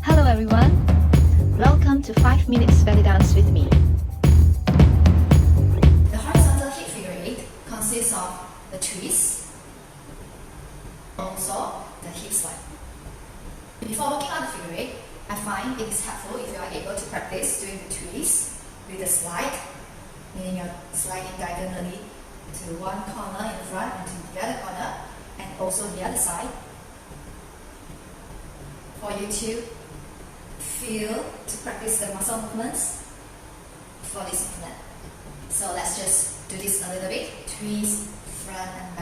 Hello everyone, welcome to 5 Minutes Bellydance with me. The horizontal hip figure-8 consists of the twist, also the hip slide. Before working on the figure-8, I find it is helpful if you are able to practice doing the twist with the slide, meaning you're sliding diagonally to one corner in the front and to the other corner, and also the other side, for you to feel, to practice the muscle movements for this movement. So let's just do this a little bit. Twist, front and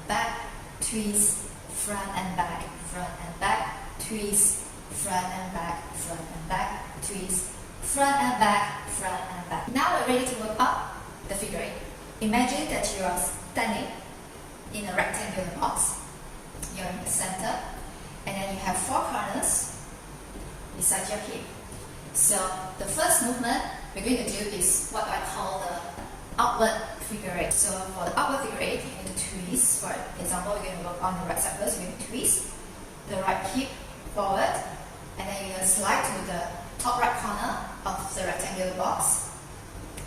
back, twist, front and back, twist, front and back, twist, front and back. Now we're ready to work up the figure-8. Imagine that you are standing in a rectangular box. You're in the center, and then you have 4 corners beside your hip. So the first movement we're going to do is what I call the outward figure-8. So for the outward figure-8, you're going to twist. For example, we're going to work on the right side first. You're going to twist the right hip forward, and then you're going to slide to the top right corner of the rectangular box,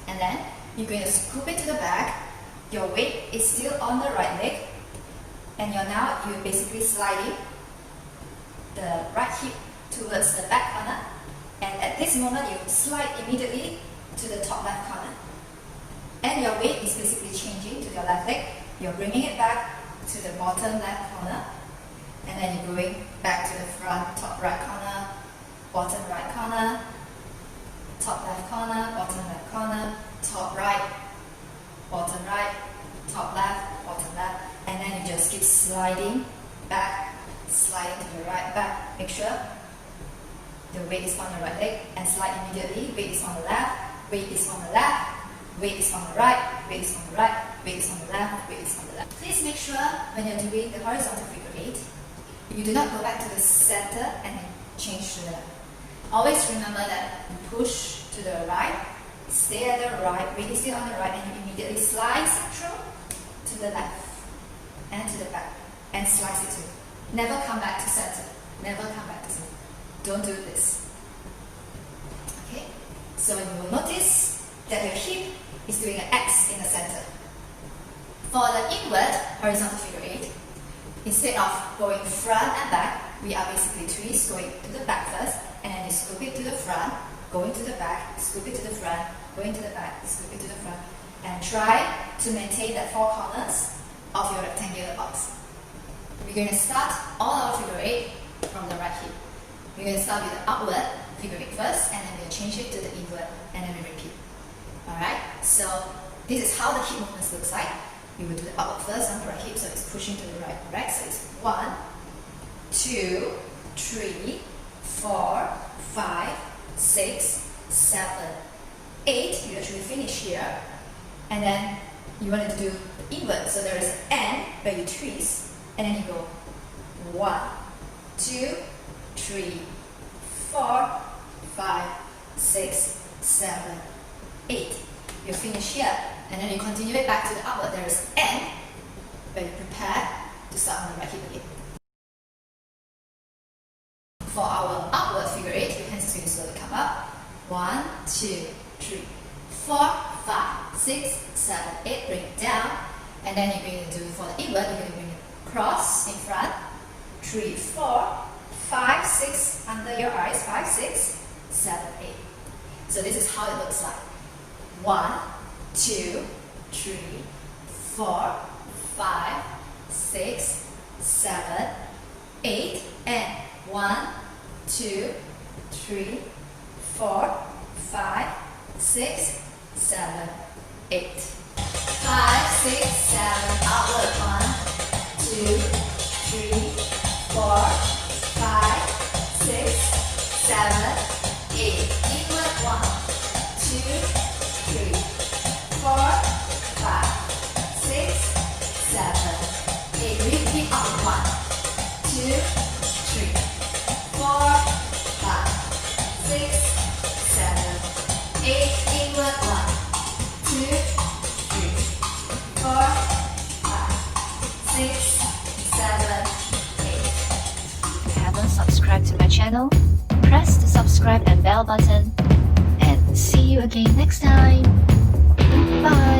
and then you're going to scoop it to the back. Your weight is still on the right leg, and you're basically sliding the right hip towards the back corner, and at this moment you slide immediately to the top left corner, and your weight is basically changing to your left leg. You're bringing it back to the bottom left corner, and then you're going back to the front top right corner, bottom right corner, top left corner, bottom left corner, top right, bottom right, top left, bottom left, and then you just keep sliding back, sliding to the right, back. Make sure the weight is on the right leg, and slide immediately. Weight is on the left, weight is on the left, weight is on the right, weight is on the right, weight is on the left, weight is on the left. Please make sure when you're doing the horizontal figure-8, you do not go back to the center and then change to the left. Always remember that you push to the right, stay at the right, weight is still on the right, and you immediately slide central to the left and to the back, and slice it too. Never come back to center. Never come back to center. Don't do this. Okay? So you will notice that your hip is doing an X in the center. For the inward horizontal figure-8, instead of going front and back, we are basically twist, going to the back first, and then you scoop it to the front, going to the back, scoop it to the front, going to the back, scoop it to the front, and try to maintain that 4 corners of your rectangular box. We're going to start all our figure-8 from the right hip. We're going to start with the outward figure-8 first, and then we'll change it to the inward, and then we repeat. Alright, so this is how the hip movements looks like. We will do the outward first on the right hip, so it's pushing to the right, correct? So it's 1, 2, 3, 4, 5, 6, 7, 8. You actually finish here, and then you want to do the inward, so there is an N where you twist, and then you go 1, 2, 3, 4, 5, 6, 7, 8. You finish here, and then you continue it back to the outward. There is N where you prepare to start on the right hip again. For our outward figure-8, your hands is going to slowly come up. 1, 2, 3, 4, 5, 6, 7, 8. Bring it down, and then you're going to do for the inward. You're going to bring it cross in front. 3, 4, 5, 6 under your eyes. 5, 6, 7, 8. So this is how it looks like. 1, 2, 3, 4, 5, 6, 7, 8, and 1, 2, 3, 4, 5, 6, 7, 8. 5, 6, 7, outward. 1, 2, 3, 4, 5, 6, 7, 8. Inward. 1, 2, 3, 4, 5, 6, 7, 8. Repeat up. 1, 2, 3, 4, 5, 6, 7, 8. Inward. 1, 2, 3, 4, 5, 6, 7, 8. If you haven't subscribed to my channel, bell button. And see you again next time. Bye.